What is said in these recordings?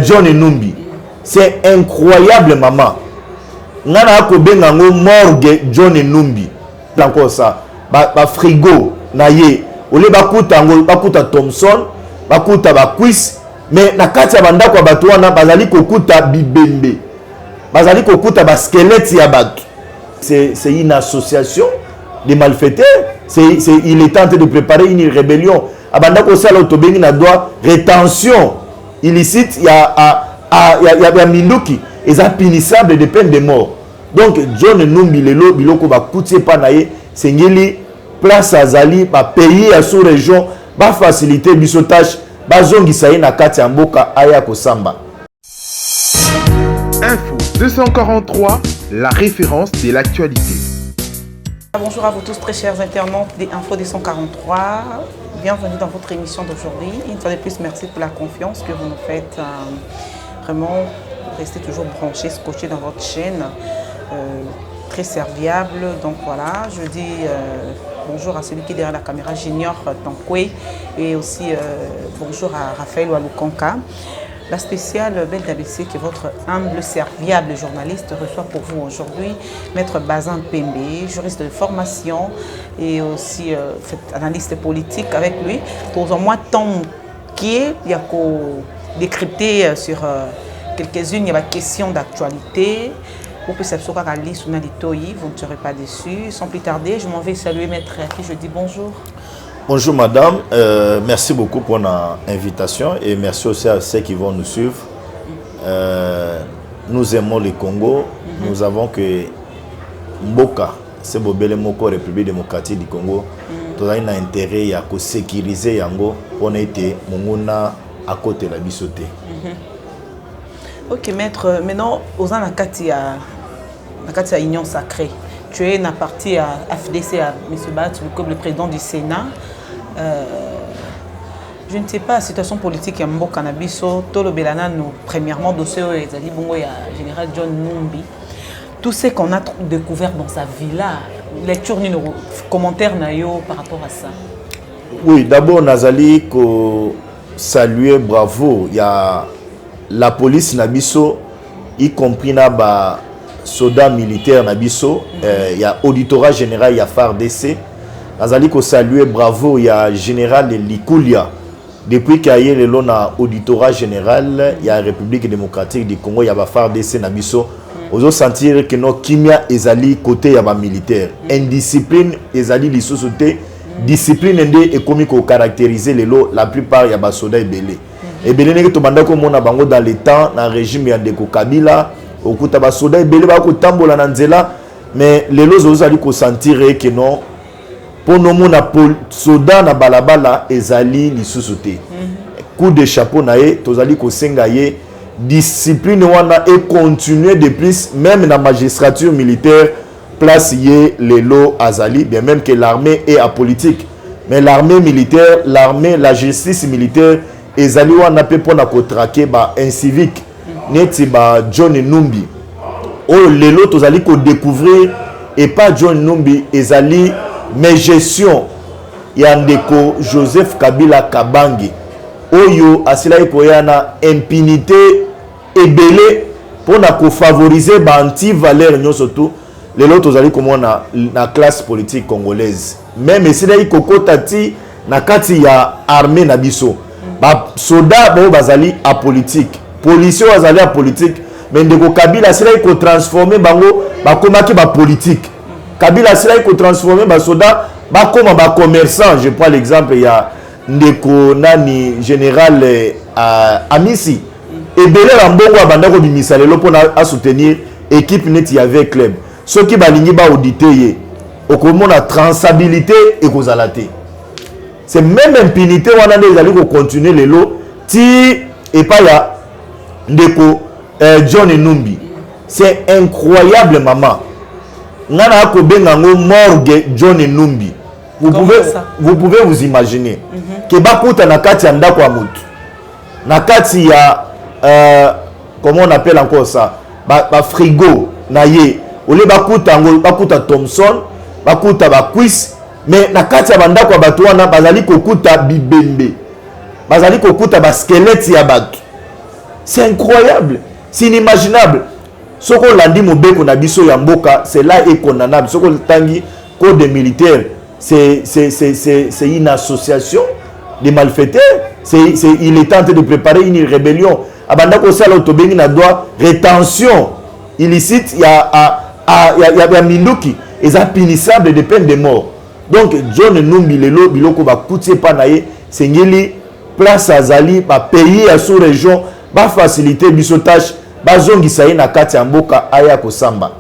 John Numbi. C'est incroyable, maman. Nana ko bengango morgue John Numbi. Encore ça. Ba frigo na ye. Ole bakuta Thompson, bakuta ba quiz, mais na kati ya bandako ya bato wana bazali kokuta bibembe. Bazali kokuta ba squelette ya bato. C'est une association de malfaiteurs. Il est tenté de préparer une rébellion. Abandako sala otobengi na droit rétention illicite, il y a Minduki, ils sont punissables de peine de mort. Donc John Numbi lelo biloko ba kutie pa na ye sengeli place azali ba pays à sous région ba faciliter bisotage ba zongi saye na kati ya mboka aya kosamba. Info 243, la référence de l'actualité. Bonjour à vous tous très chers internautes des Info 243. Bienvenue dans votre émission d'aujourd'hui. Une fois de plus, merci pour la confiance que vous nous faites. Vraiment, restez toujours branchés, scotchés dans votre chaîne. Très serviable. Donc voilà, je dis bonjour à celui qui est derrière la caméra, Junior Tankwe, et aussi bonjour à Raphaël Walukonka. La spéciale Belle d'ABC que votre humble, serviable journaliste reçoit pour vous aujourd'hui, Maître Bazin Pembe, juriste de formation et aussi analyste politique avec lui. Pour au moins tant qui est, il y a qu'au décrypter sur quelques-unes, il y a la question d'actualité. Pour que ça soit réalisé sur Nalitoyi, vous ne serez pas déçus. Sans plus tarder, je m'en vais saluer Maître à qui je dis bonjour. Bonjour madame, merci beaucoup pour l'invitation et merci aussi à ceux qui vont nous suivre. Nous aimons le Congo, nous avons que Mboka, c'est Bobele Moko, République démocratique du Congo, tout a un intérêt à sécuriser Yango pour être Monguna à côté de la bisoté. Ok maître, maintenant aux Anakati à Union Sacrée. Tu es na partie à FDC à M. Bat, comme le président du Sénat. Je ne sais pas la situation politique à Mbo Cannabiso, Tolo Belana, nous, premièrement, dossier Ezali Bongo et général John Numbi. Tout ce qu'on a découvert dans sa villa, lecture, commentaire nayo par rapport à ça. Oui, d'abord, Nazali, ko saluer, bravo. Il y a la police Nabiso, y compris na soldats militaires Nabiso, il y a auditorat général, il y a FARDC. Nazali ko saluer, bravo, il y a général Likoulia. Depuis qu'il y a le auditorat général, il y a la République démocratique du Congo, il y a FARDC Nabiso. Vous sentir que nos kimia ezali côté ya militaire. Indiscipline ezali li société, discipline ndé et comme ko caractériser les lots, la plupart ya ba soldats belé. Et belé ne to banda ko mona bango dans les temps na régime ya ndeko Kabila, okuta ba soldats belé ba ko tambola na nzela, mais les lots ozali ko sentir que non pour nos mona soldats na balabala ezali li société. Coup de chapeau nae tozali ko senga ye discipline wana et continuer de plus même dans la magistrature militaire place yé les lots azali bien même que l'armée est apolitique mais l'armée militaire l'armée la justice militaire ezali wana pe pona ko traquer ba incivique neti ba John Numbi oh les lots tozali ko découvrir et pas John Numbi ezali mais gestion yandeko Joseph Kabila Kabange oyo asila ikoyana impunité ebele pour na ko favoriser ba anti valeur nyo surtout les autres ozali comme na classe politique congolaise même esila ikokota ti na kati ya armée na biso ba soda bo bazali apolitique policier bazali apolitique mais ndeko Kabila asila iko transformer bango ba komaki ba politique Kabila asila iko transformer ba soda ba koma ba commerçant. Je prends l'exemple il y a ndeko nani général Amisi et belé rambongo abanda ko bimisa lelo pona a soutenir équipe neti avec club ceux qui balingi ba auditer ye okomona transabilité et kozalate c'est même impunité wana ndezali ko continuer lelo ti et pas ya ndeko John Numbi. C'est incroyable maman ngana ko bengango morgue John Numbi. Vous pouvez vous imaginer que bakuta na kati ya ndako ya mutu na kati ya comment on appelle encore ça ba frigo na ye ole bakuta Thompson bakuta ba quiz mais na kati ya bandako ya bato wana bazali kokuta bibembe bazali kokuta ba squelette ya bato C'est incroyable, c'est inimaginable. Ce qu'on l'a dit, Mobeko Nabiso Yamboka, c'est là et condamnable. Ce qu'on tangi, code des militaires, c'est une association de malfaiteurs. Il est en train de préparer une rébellion. Abandako Sala Otobengi na droit rétention illicite, il y a Minduki, et ça punissable de peine de mort. Donc, John Numbi Lelo, Biloko Bakouti Panaye, c'est place à Zali, pays à sous-région, va faciliter bisotage, bazongi saï na kati ya mboka aya kosamba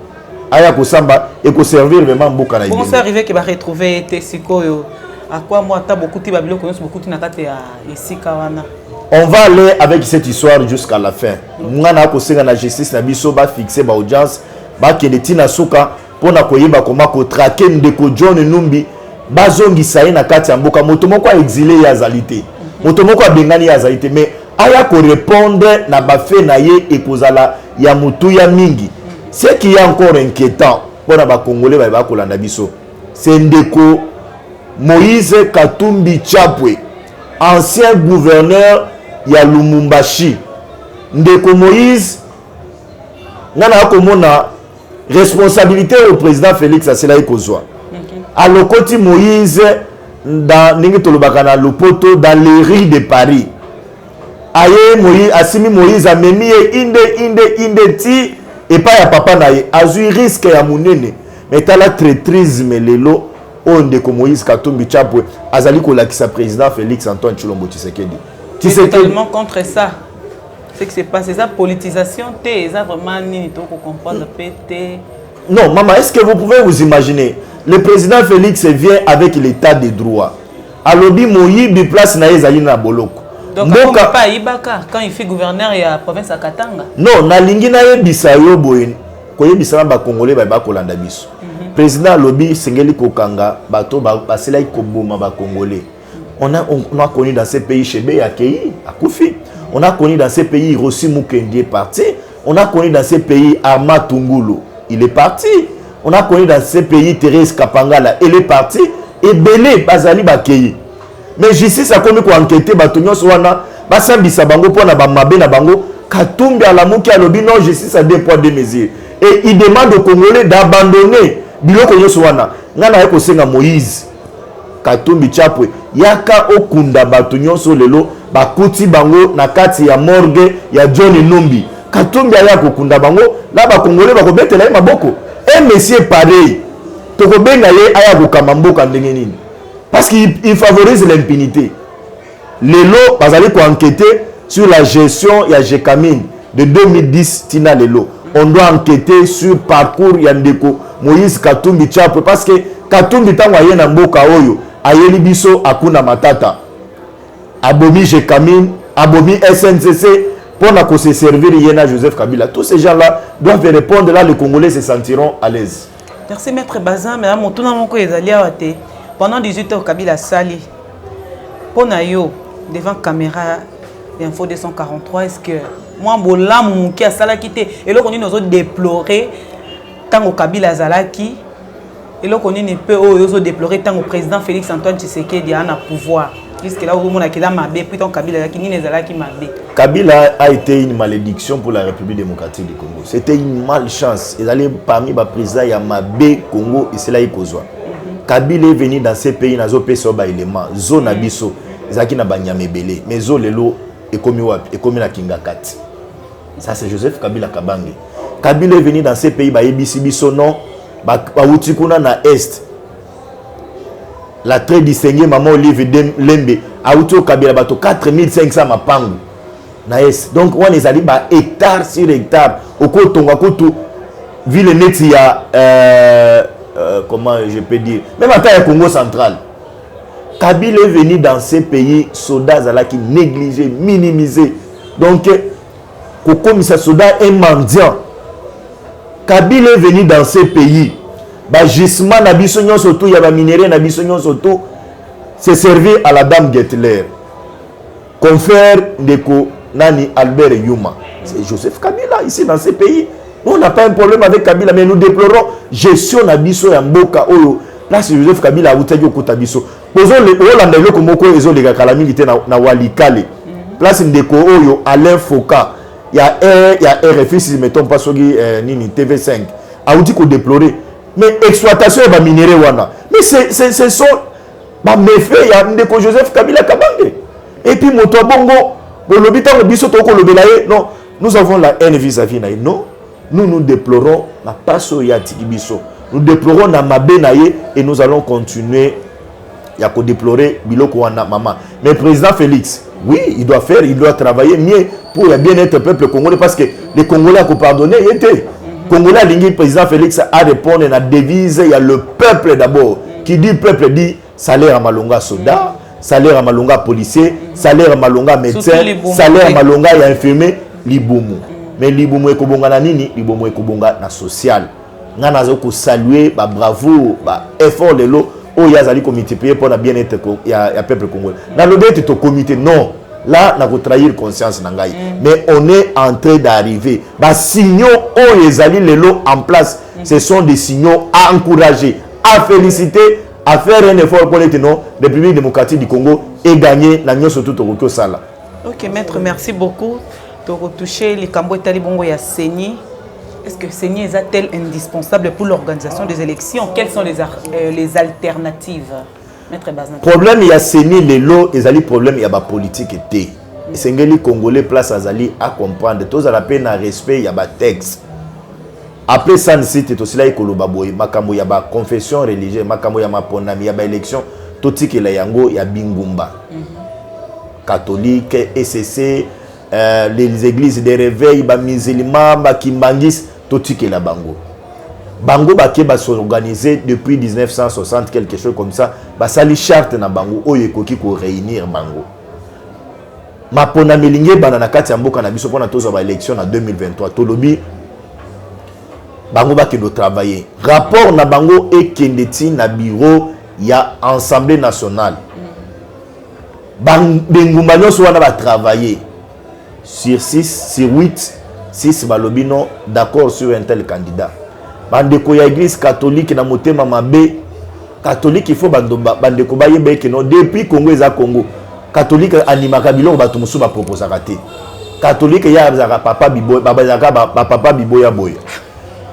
et ko servir vraiment mboka na. Comment c'est arrivé que va retrouver Tessikoyo à quoi moi ta beaucoup ti babilo connaissent beaucoup na kati ya esika wana. On va aller avec cette histoire jusqu'à la fin. Ngana ko senga na justice na biso ba fixer ba audience ba keleti na suka pona koyeba koma ko traquer ndeko John Numbi bazongi saï na kati ya mboka moto moko exilé ya zalité. Moto moko bengani ya zalité mais aya ko répondre na bafe na ye ekozala ya mutu ya mingi. Ce qui est encore inquiétant pour ba Congolais ba kolanda biso, c'est ndeko Moïse Katumbi Chapwe, ancien gouverneur ya Lumumbashi. Ndeko Moïse nana komona responsabilité au président Félix Asela Ikozwa. Alokoti Moïse dans Ningitolobakana Lopoto dans les rues de Paris. Aye Moïse asimi Moïse a memi inde ti et pas ya papa naye azui risque ya munene mais tala traîtrisme lelo onde ko Moïse Katumbi Chapwe azali ko lakisa président Félix Antoine Tshilombo Tshisekedi. Tu es totalement contre ça. C'est que c'est pas ça politisation té ça vraiment ni to ko comprendre pété. Non, maman, est-ce que vous pouvez vous imaginer le président Félix vient avec l'état de droit. Alobi Moïbi place na ezali na boloko. Donc, pas Ibaka, quand il fait gouverneur de la province à Katanga. Non, na lingi na yebisa yo boyen. Ko yebisa ba Congolais ba kolanda biso. Président Lobi Sengeli Kokanga, bato ba basela ikoboma ba Congolais. On a connu dans ces pays Chebe Akei, Akoufi. On a connu dans ces pays Rossi Mukendi est parti. On a connu dans ces pays Arma Tungulu, il est parti. On a connu dans ces pays Thérèse Kapangala, elle est partie. Et Belé Bazali Bakei. Mais justice a commis quoi enquêter batonyo swana basambisa bango pona ba mabe na bango Katumbi alamuki alobi non justice a 2 poids 2 mesures et il demande aux Congolais d'abandonner biloko nyo swana ngana yako senga Moïse Katumbi Chapwe yaka okunda batonyo so lelo bakuti bango na kati ya morgue ya John Numbi Katumbi ayako kunda bango la ba Congolais bakobetela maboko et monsieur pareil tokobenga ye ayako kamamboka ndenge nini. Parce qu'il favorise l'impunité. Lelo, bazali ko enquêter sur la gestion ya Jekamine de 2010 Tina Lelo. On doit enquêter sur parcours Yandeko Moïse Katumbi Chapwe parce que Katumbi tango aye na mboka oyo ayeli biso akuna matata. Abomi Jekamine, abomi SNCC pour na ko se servir yena Joseph Kabila. Tous ces gens-là doivent répondre là les Congolais se sentiront à l'aise. Merci maître Bazin, mais mon tour mon ko ezali awate. Pendant 18 heures, Kabila Sali, pour Nayo, devant caméra d'Info 243, est-ce que moi, mon qui a salakité, et là, on nous a déploré tant au Kabila Zalaki, et là, on a déploré tant au président Félix Antoine Tshisekedi a pouvoir. Jusque là, on a dit que puis tant Kabila Zalaki mabé. Kabila a été une malédiction pour la République démocratique du Congo. C'était une malchance. Ils allaient parmi les présidents, il y a Mabé, Congo, et c'est là qu'ils ont. Kabila est venu dans ces pays, nazo peso ba élément, zone abiso, zaki na banyame belé, mais zo lelo ekomi wapi, ekomi na Kingakati. Ça c'est Joseph Kabila Kabange. Kabila est venu dans ces pays ba ebisi biso non, ba utikuna na est. La très distinguée maman Olive Lembe a uto Kabila bato 4500 mapangu na est. Donc on les ali ba hectare sur hectare, oko tonga koto ville neti ya comment je peux dire, même à taille Congo central. Kabila est venu dans ces pays, soldats qui négligés, minimisés. Donc, comme ça, soldat est mendiant. Kabila est venu dans ces pays. Gisement, Nabissonion surtout, il y a minéraux, Nabissonion surtout, c'est servi à la dame Gettler. Confrère de Nani Albert Yuma. C'est Joseph Kabila ici dans ces pays. Nous, on n'a pas un problème avec Kabila, mais nous déplorons gestion Nabiso et Mboka Oyo. Là, c'est Joseph Kabila a outé Yoko Biso. Posons le Hollande le Komoko et les Kalamilité na Walikale. Place Ndeko Oyo, Alain Foka, il y a RFI, si mettons pas sur Nini TV5, a dit qu'on déplorer. Mais exploitation va minérer wana. Mais ce sont bah méfaits, il y a Ndeko Joseph Kabila Kabange. Et puis moto bongo, le l'hôpital le biso toko le belaye. Non, nous avons la haine vis-à-vis naïe. Non, nous déplorons la passo ya tiki biso. Nous déplorons na mabe naïe et nous allons continuer. Il y a qu'à déplorer biloko wana maman. Mais président Félix, oui, il doit travailler mieux pour le bien-être du peuple congolais parce que les Congolais ont pardonné, il était. Congolais, le président Félix a répondu à la devise, il y a le peuple d'abord. Qui dit peuple dit salaire à Malonga soldat, salaire à Malonga policier, salaire à Malonga médecin, salaire à Malonga et infirmier, liboumou. Mais liboumou est kobonga na nini, liboumou est kobonga na social. Nga nazo ko saluer ba bravo, ba effort de l'eau. Oh, il y a des comités pour le bien-être du peuple congolais. Dans le but de comité, non. Là, on a trahir conscience. Mais on est en train d'arriver. Les signaux, oh, les alliés, les lots en place, ce sont des signaux à encourager, à féliciter, à faire un effort pour la République démocratique du Congo et gagner la surtout au Sala. Ok, maître, merci beaucoup. De retoucher les Cambo et Talibongo et Seni. Est-ce que Seni est-elle indispensable pour l'organisation des élections? Quelles sont les alternatives? Maître Bazin. Problème, il y a Seni, les lots, il y a des problèmes, il y a la politique. Et c'est les Congolais place à comprendre. Tous à la peine à respect, il y a des textes. Après ça, c'est aussi là, il y a la confession religieuse, il y a la ponami, il y a l'élection, tout ce qui est yango, il y a Bingumba. Catholique, SCC, les églises de réveil, les musulmans, les kimbangis, tout ce qui est la bango. Bango va s'organiser depuis 1960, quelque chose comme ça. Ça les charte na bango, oyekoki ko réunir bango. Ma pona melinge banana kati mboka na biso pona tozo ba élection en 2023. Tolobi bango ba kendo travailler. Rapport na bango et kendeti na bureau ya Assemblée nationale. Bengumba nyonso wana ba travailler sur 6, sur 8, 6 balobino d'accord sur un tel candidat. Bandeko ya église catholique na motema mabe catholique il faut bandeko ba yebe que non depuis Congo eza Congo catholique animaka biloko bato musu ba proposer raté catholique ya zaka papa biboya baba zaka papa biboya boya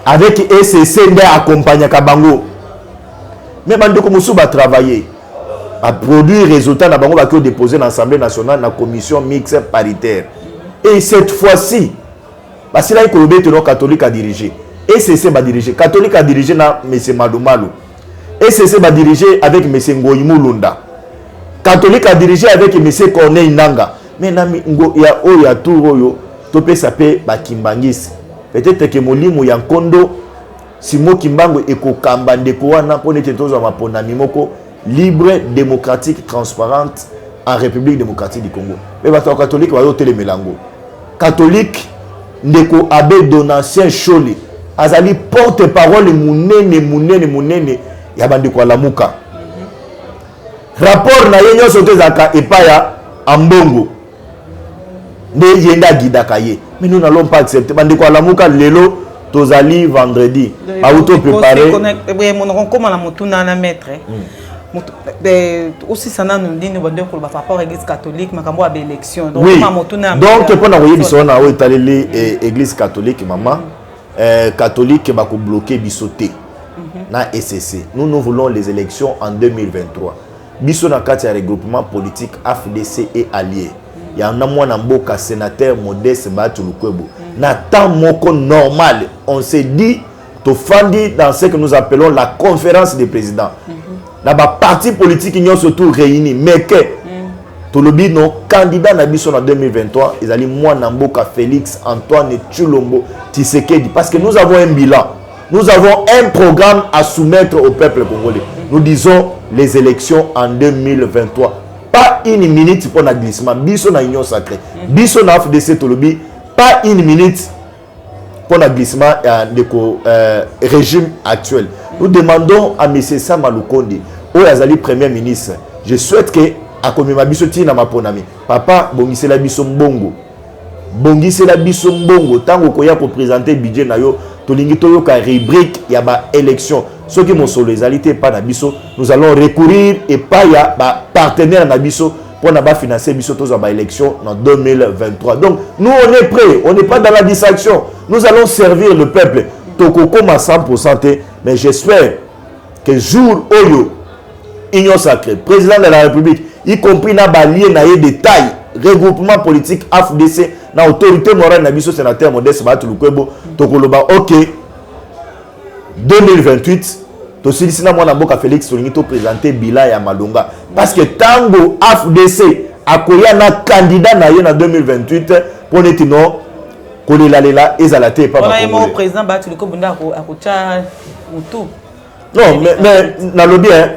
avec SCC nda accompagner ka bango mais bandeko musu ba travailler a produire résultat na bango ba ko déposer dans l'Assemblée nationale na commission mixte paritaire et cette fois-ci parce que là il kolobé que non catholique a dirigé. SCC va diriger. Catholique a dirigé na M. Malumalu. SCC va diriger avec M. Ngoyimou Lunda. Catholique a dirigé avec M. Corneille Nanga. Mais il y a Oya Touroyo, Topé Sapé, Bakimbangis. Peut-être que Molimo Yankondo, Simo Kimbango et Kokambande Kouana, pour les tétos à Mapona Mimoko, libre, démocratique, transparente en République démocratique du Congo. Mais les catholiques vont voter les mélango. Catholique, Ndeko Abe Donatien Choli. Azali porte-parole munene ya bandeko lamuka. Rapport na yenyo sote zaka epaya ambongo. Ne yenda gidaka ye. Mais nous n'allons pas accepter bandeko lamuka lelo tozali vendredi. Auto préparer. Oui, mon rencontre na mutuna na maître. Aussi ça nous dit nous bandeko ba rapport église catholique makambo à élection. Donc donc pour na voyer biso na o etaleli église catholique maman. Catholique va bloquer bisoté na SCC. Nous voulons les élections en 2023. Biso na kati ya regroupement politique AFDC et alliés. Il y a un mwana mboka sénateur Modeste Batu Lukwebo. Na temps moko normal, on s'est dit to fandi dans ce que nous appelons la conférence des présidents. Na ba parti politique ils ont surtout réunis mais que Tolobi non candidat na biso en 2023, ils allaient moi Namboka Félix Antoine Tshilombo Tshisekedi parce que nous avons un bilan. Nous avons un programme à soumettre au peuple congolais. Nous disons les élections en 2023. Pas une minute pour le glissement. Biso na union sacrée. Biso na FDC Tolobi. Pas une minute pour le glissement de régime actuel. Nous demandons à M. Samalukonde, au Azali Premier ministre, je souhaite que akomema biso tina maponami papa bongisela biso mbongo bongisela biso mbongo tango koya ko présenter budget na yo tolingi toyo ka rubrique ya ba élection ceux qui mon solo ezalité pas na biso nous allons recourir et pas ya ba partenaire na biso pour ne pas financer les élections en 2023. Donc, nous, on est prêts. On n'est pas dans la distraction. Nous allons servir le peuple. Tokoko ma 100%, mais j'espère que jour Oyo, Union Sacrée, président de la République, y compris dans les liens de taille, regroupement politique AFDC, dans l'autorité morale de Nabiso sénateur Modeste Batulukwebo, Tokoloba, ok, 2028, Tosili Mwana Mboka Félix Solingito présenté Bila et Malonga. Parce que Tango AFDC a koya na candidat na 2028 pour les non, Kolela Ezalate pas. On a un président Batulukwebo Bunda Akocha Moutou. Non, mais dans le bien,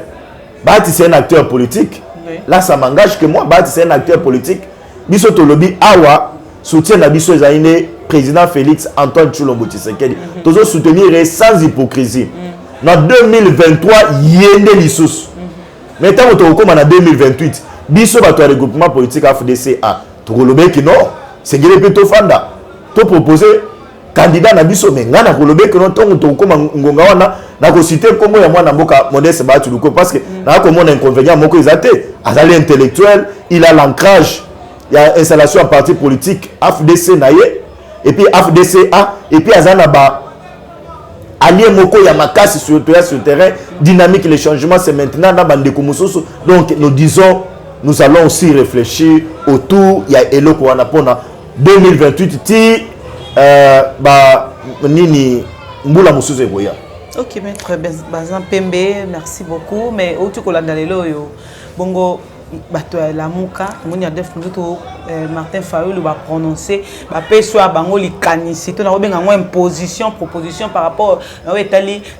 Bati c'est un acteur politique. Oui. Là, ça m'engage que moi, Bati c'est un acteur politique. Biso Tolobi Awa soutient la Biso Zaïne, président Félix Antoine Tshilombo Tshisekedi. Toujours soutenir sans hypocrisie. En 2023, Yende Lissous. Maintenant, on est en 2028. Biso Bato regroupement politique AFDCA. Tokolobe qui non, c'est que les Fanda. Tu proposer candidat na biso mais ngana kolobe que non tongo tokoma ngonga wana na ko citer comme ya mwana mboka Modeste Batuluko parce que na ko mon inconvénient moko ezate azali intellectuel, il a l'ancrage, il y a installation en parti politique AFDC naye et puis AFDCA et puis azana ba allié moko ya makasi sur le terrain dynamique, les changements c'est maintenant na bande komusoso. Donc nous disons nous allons aussi réfléchir autour il y a eloko wana pona 2028 ti nini mbula musuze boya. Ok, maître Bazin Pembe, merci beaucoup. Mais au tout cas, yo bongo bato la muka, mon y a def minuto Martin Fayulu va prononcer, va soit bango li kanisi. Tu n'as pas une position, proposition par rapport à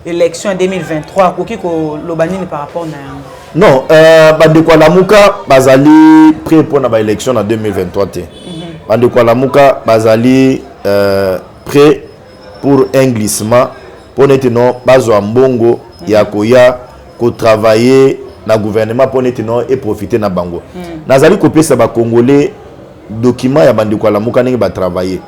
l'élection en 2023. Koki ko lobani par rapport na. Non, bandeko la muka bazali prêt pour la élection en 2023 te. Bandeko la muka bazali prêt pour un glissement pour maintenant bazo mbongo ya koya ko travailler na gouvernement pour maintenant et profiter na bango. Nazali copier ça ba congolais document ya bandeko la muka ningi ba travailler.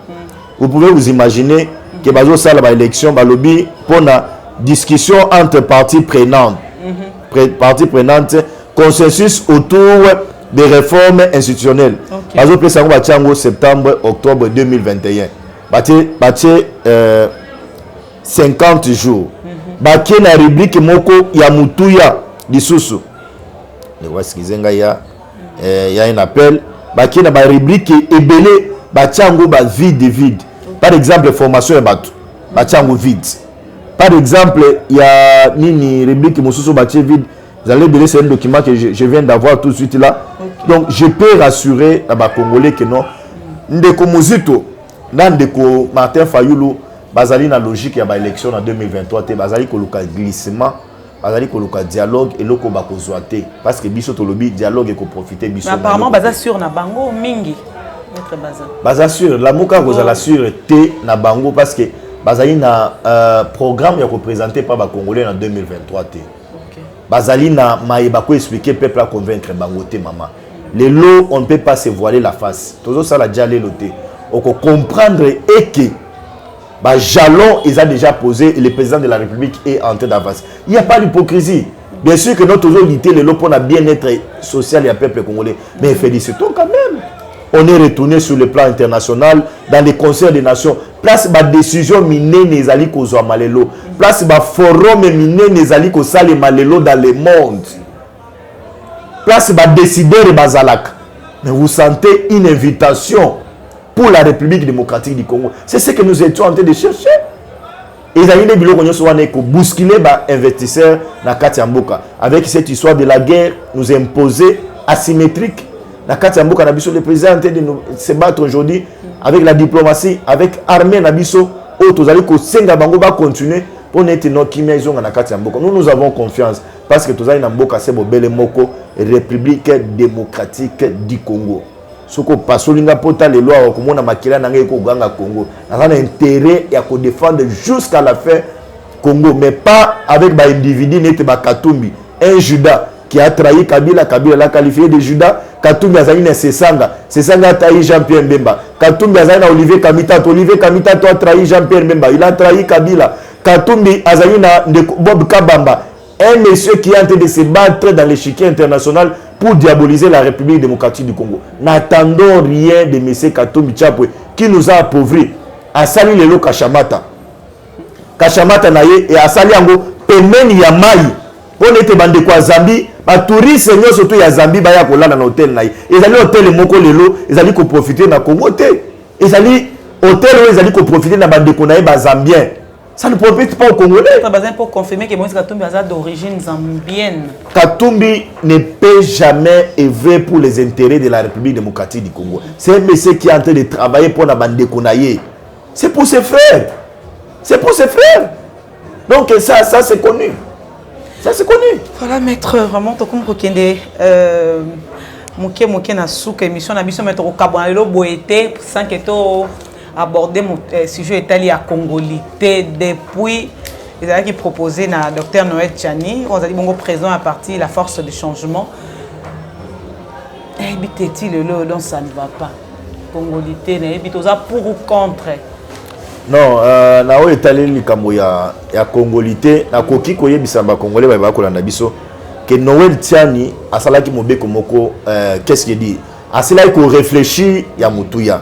Vous pouvez vous imaginer que bazo sala ba élection ba lobby pour na discussion entre parties prenantes. Parties prenantes, consensus autour des réformes institutionnelles. Bazo pesa ko ba tiango septembre octobre 2021. Batie 50 jours. Batie na rubrique moko ya mutuya lisusu. Ne voici kizenga ya un appel. Batie na ba rubrique ebele batiango ba vide. Par exemple formation ya bato. Batiango vide. Par exemple, il y a une rubrique mususu batie vide. Vous allez donner c'est un document que je viens d'avoir tout de suite là. Donc je peux rassurer à Congolais que non. Ndeko Muzito Ndeko Martin Fayulu bazali na logique ya ba élection en 2023 te bazali ko luka glissement bazali ko luka dialogue et loko ba ko zoate parce que biso to lobi dialogue et ko profiter biso. Apparemment baza sur na bango mingi notre bazin. Baza sur la muka ko la sur te na bango parce que bazali na programme ya ko présenter par ba Congolais en 2023 te. Bazali na maïba ko expliquer peuple à convaincre bango te maman. Les lots on ne peut pas se voiler la face. Toujours ça la déjà les lotés. On peut comprendre et que bah, jalon ils ont déjà posé et le président de la République est en train d'avancer. Il n'y a pas d'hypocrisie. Bien sûr que notre unité, le lot pour le bien-être social et le peuple congolais. Mais félicitons quand même. On est retourné sur le plan international dans les concerts des nations. Place ma décision miné les ali kozo malelo. Place ma forum miné les ali ko sale malelo dans le monde. Place ma décider bazalak. Mais vous sentez une invitation pour la République démocratique du Congo. C'est ce que nous étions en train de chercher. Ils ont des bureaux qui ont bousculé les investisseurs dans Katiamboka. Avec cette histoire de la guerre, nous imposer asymétrique. Dans Katiamboka, le président est en train de se battre aujourd'hui avec la diplomatie, avec l'armée. Nous allons continuer pour être notre Kimézon dans Katiamboka. Nous avons confiance parce que nous avons une République démocratique du Congo. Soko pasolinga pota les lois comme on a makila na ngeko ganga Congo. On a intérêt à défendre jusqu'à la fin Congo, mais pas avec ba individu nete ba Katumbi, un Judas qui a trahi Kabila, Kabila l'a qualifié de Judas. Katumbi azali na Sesanga a trahi Jean-Pierre Mbemba. Katumbi azali na Olivier Kamita a trahi Jean-Pierre Mbemba, il a trahi Kabila. Katumbi azali na Bob Kabamba, un monsieur qui est en train de se battre dans l'échiquier international pour diaboliser la République démocratique du Congo. N'attendons rien de M. Katumbi Tchapwe qui nous a appauvris. Asali lelo Kashamata. Kashamata naye et asali yango pemeni ya mai. On était bande kwa Zambie, ba touriste nyo surtout ya Zambie ba ya kolala na hôtel naye. Ezali hôtel moko lelo, ezali ko profiter na Congo te. Ezali hôtel ezali ko profiter na bande ko naye ba Zambien. Ça ne profite pas aux Congolais. Pour confirmer que Moïse Katumbi est d'origine zambienne. Katumbi ne peut jamais œuvrer pour les intérêts de la République démocratique du Congo. C'est un monsieur qui est en train de travailler pour la bande de Konaye. C'est pour ses frères. C'est pour ses frères. Donc ça c'est connu. Ça c'est connu. Voilà, maître, vraiment, tout comme Kende, Mouké na souk émission na biso maître Kabonalo Boete sans que to aborder mon sujet italien à Congolité depuis ils avaient proposé na docteur Noël Tchani, on a dit bon présent à partir la force de changement. Eh biteti le donc ça ne va pas. Congolité na bitoza pour ou contre. Non, na o italien likambo ya Congolité na koki koyebisa ba Congolais ba kolanda biso que Noël Tchani asalaki mobeko moko qu'est-ce qu'il dit? Asila ko réfléchir ya mutuya.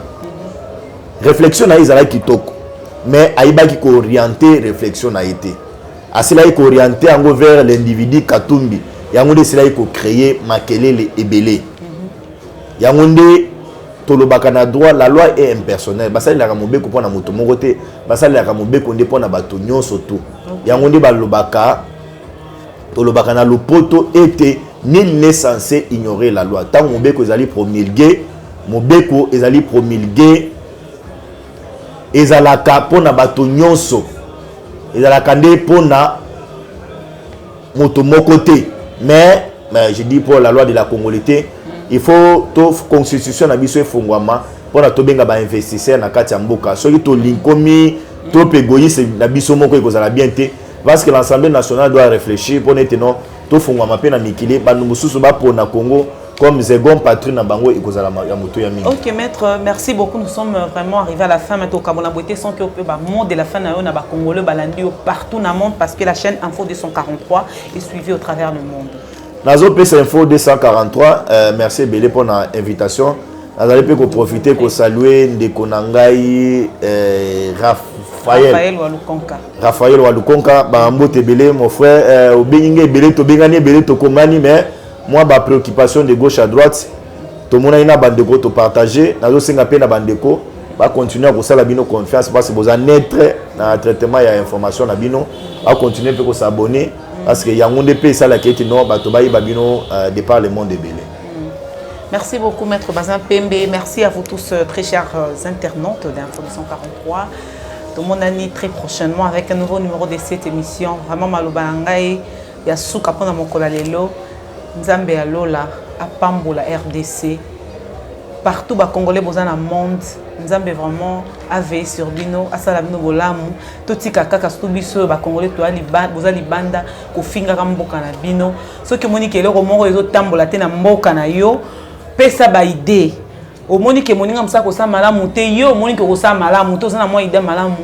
Réflexion na izala kitoko mais aibaki ko orienter réflexion na été asila ko orienter en vers l'individu Katumbi yango de sila ko créer makelele ebele yango nde tolobaka na droit la loi est impersonnelle basali la mobeko pona moto moko te basali la mobeko nde pona bato nyonso to yango nde balobaka tolobaka na lopoto était nul n'est censé ignorer la loi tant mobeko ezali promulgué mobeko ezali promulgué ezalaka pona bato nyonso ezalaka nde pona moto moko te mais je dis pour la loi de la Congolité il faut to constitution na biso efungwama pona to benga ba investisseur na kati ya mboka soki to linkomi to pegoyise na biso moko ekozala bien te parce que l'Assemblée nationale doit réfléchir pour être non to fungwama pe na mikili bandu mususu ba pona Congo comme Zegon Patrie na bango ekozala ya moto ya mingi. OK maître, merci beaucoup. Nous sommes vraiment arrivés à la fin maintenant Kabona Boité sans que ba monde de la fin na yo na ba Congolais balandi partout dans le monde parce que la chaîne Info 243 est suivie au travers le monde. Nazo PS Info 243 merci belé pour l'invitation. Nazali pe ko profiter ko saluer ndeko nangai Raphaël Walukonka ba mbote belé mon frère obenginge belé to bengani belé to kongani mais moi, ma préoccupation de gauche à droite, tout le monde a une bandeko to partager, nazo senga pe na bandeko, va continuer à faire la bino confiance parce que vous en êtes dans le traitement et l'information na bino, va continuer à s'abonner parce que y a un monde pays ça la qui est non, ba to ba bino de par le monde de belé. Merci beaucoup maître Bazin Pembe, merci à vous tous très chers internautes d'Info 243. Tout le monde a dit très prochainement avec un nouveau numéro de cette émission. Vraiment malobangai ya souka pona mokola lelo. Nzambe ya Lola, à Pambola RDC, partout bas Congolais boza na monde, Nzambe vraiment ave sur bino, asala bino bolamu, toti kaka stubiso ba Congolais to ali boza libanda ko finga ka mboka na bino, soki moni ke loko moko ezo tambola te na mboka na yo, pesa ba idée. O moni ke moninga msa ko sa malamu te yo, moni ko sa malamu to na mo idée malamu.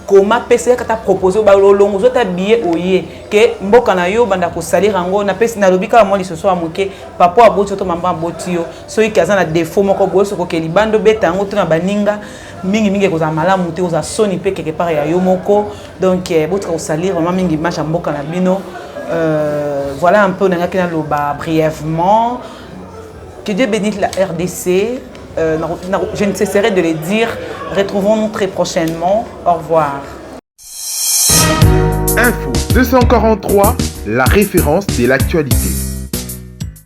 Comment pesa kata proposer ba lolongo zota billet oye que mboka na yo banda ko salir ngo na pesa na lobika mo li ce soir moke papa aboti to mamba abotio so yi kaza na défaut moko boyo so ko ke libando beta ngo to na baninga mingi ko za malamu te oza soni pe quelque part ya yo moko donc botra ko salir vraiment mingi match mboka na bino voilà un peu na kana loba brièvement que Dieu bénisse la RDC. Je ne cesserai de le dire. Retrouvons-nous très prochainement. Au revoir. Info 243, la référence de l'actualité.